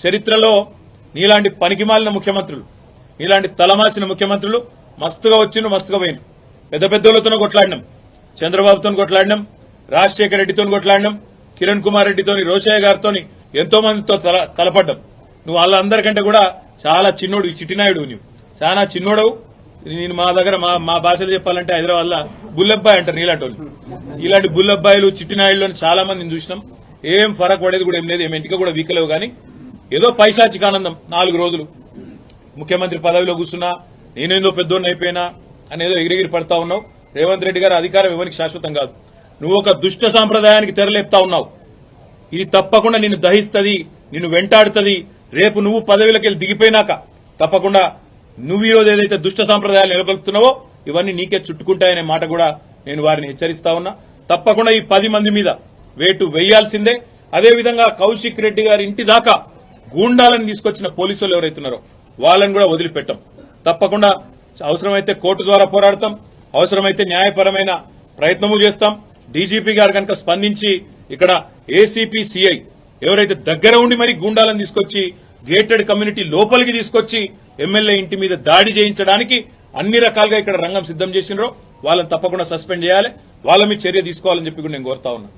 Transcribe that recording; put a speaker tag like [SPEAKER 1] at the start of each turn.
[SPEAKER 1] చరిత్రలో నీలాంటి పనికిమాలిన ముఖ్యమంత్రులు, నీలాంటి తలమాసిన ముఖ్యమంత్రులు మస్తుగా వచ్చిండ్రు, మస్తుగా పోయిన. పెద్ద పెద్దోళ్లతోనే కొట్లాడినాం, చంద్రబాబుతో కొట్లాడినాం, రాజశేఖర రెడ్డితో కొట్లాడినాం, కిరణ్ కుమార్ రెడ్డితోని, రోషయ్య గారితో ఎంతో మందితో తలపడ్డాం. నువ్వు వాళ్ళందరికంటే కూడా చాలా చిన్నోడు, చిట్టినాయుడు. నువ్వు చాలా చిన్నోడవు. నేను మా దగ్గర మా భాషలో చెప్పాలంటే హైదరాబాద్ లో బుల్లబ్బాయి అంటారు నీలాంటి వాళ్ళు. ఇలాంటి బుల్లబ్బాయిలు, చిట్టినాయుడులో చాలా మందిని చూసినాం. ఏం ఫరక్ పడేది కూడా ఏం లేదు, ఏం ఇంటికి కూడా వీకలేవు. కానీ ఏదో పైశాచిక ఆనందం 4 రోజులు ముఖ్యమంత్రి పదవిలో కూర్చున్నా, నేనేందో పెద్దోడిని అయిపోయినా అనేదో ఎగిరిగిరి పడతా ఉన్నావు. రేవంత్ రెడ్డి గారు అధికారం ఎవరికి శాశ్వతం కాదు. నువ్వు ఒక దుష్ట సాంప్రదాయానికి తెరలేపుతా ఉన్నావు. ఇది తప్పకుండా నిన్ను దహిస్తుంది, నిన్ను వెంటాడుతుంది. రేపు నువ్వు పదవిలోకి దిగిపోయినాక తప్పకుండా నువ్వు ఈరోజు ఏదైతే దుష్ట సాంప్రదాయాలు నెలకొల్పుతున్నావో ఇవన్నీ నీకే చుట్టుకుంటాయనే మాట కూడా నేను వారిని హెచ్చరిస్తా ఉన్నా. తప్పకుండా ఈ 10 మంది మీద వేటు వేయాల్సిందే. అదేవిధంగా కౌశిక్ రెడ్డి గారి ఇంటి దాకా గూండాలను తీసుకొచ్చిన పోలీసులు ఎవరైతున్నారో వాళ్ళని కూడా వదిలిపెట్టాం. తప్పకుండా అవసరమైతే కోర్టు ద్వారా పోరాడతాం, అవసరమైతే న్యాయపరమైన ప్రయత్నము చేస్తాం. డీజీపీ గారు కనుక స్పందించి ఇక్కడ ఏసీపీ సిఐ ఎవరైతే దగ్గర ఉండి మరి గూండాలను తీసుకొచ్చి గేటెడ్ కమ్యూనిటీ లోపలికి తీసుకొచ్చి ఎమ్మెల్యే ఇంటి మీద దాడి చేయించడానికి అన్ని రకాలుగా ఇక్కడ రంగం సిద్దం చేసినారో వాళ్ళని తప్పకుండా సస్పెండ్ చేయాలి, వాళ్ళ మీద చర్య తీసుకోవాలని చెప్పి కూడా నేను కోరుతా ఉన్నా.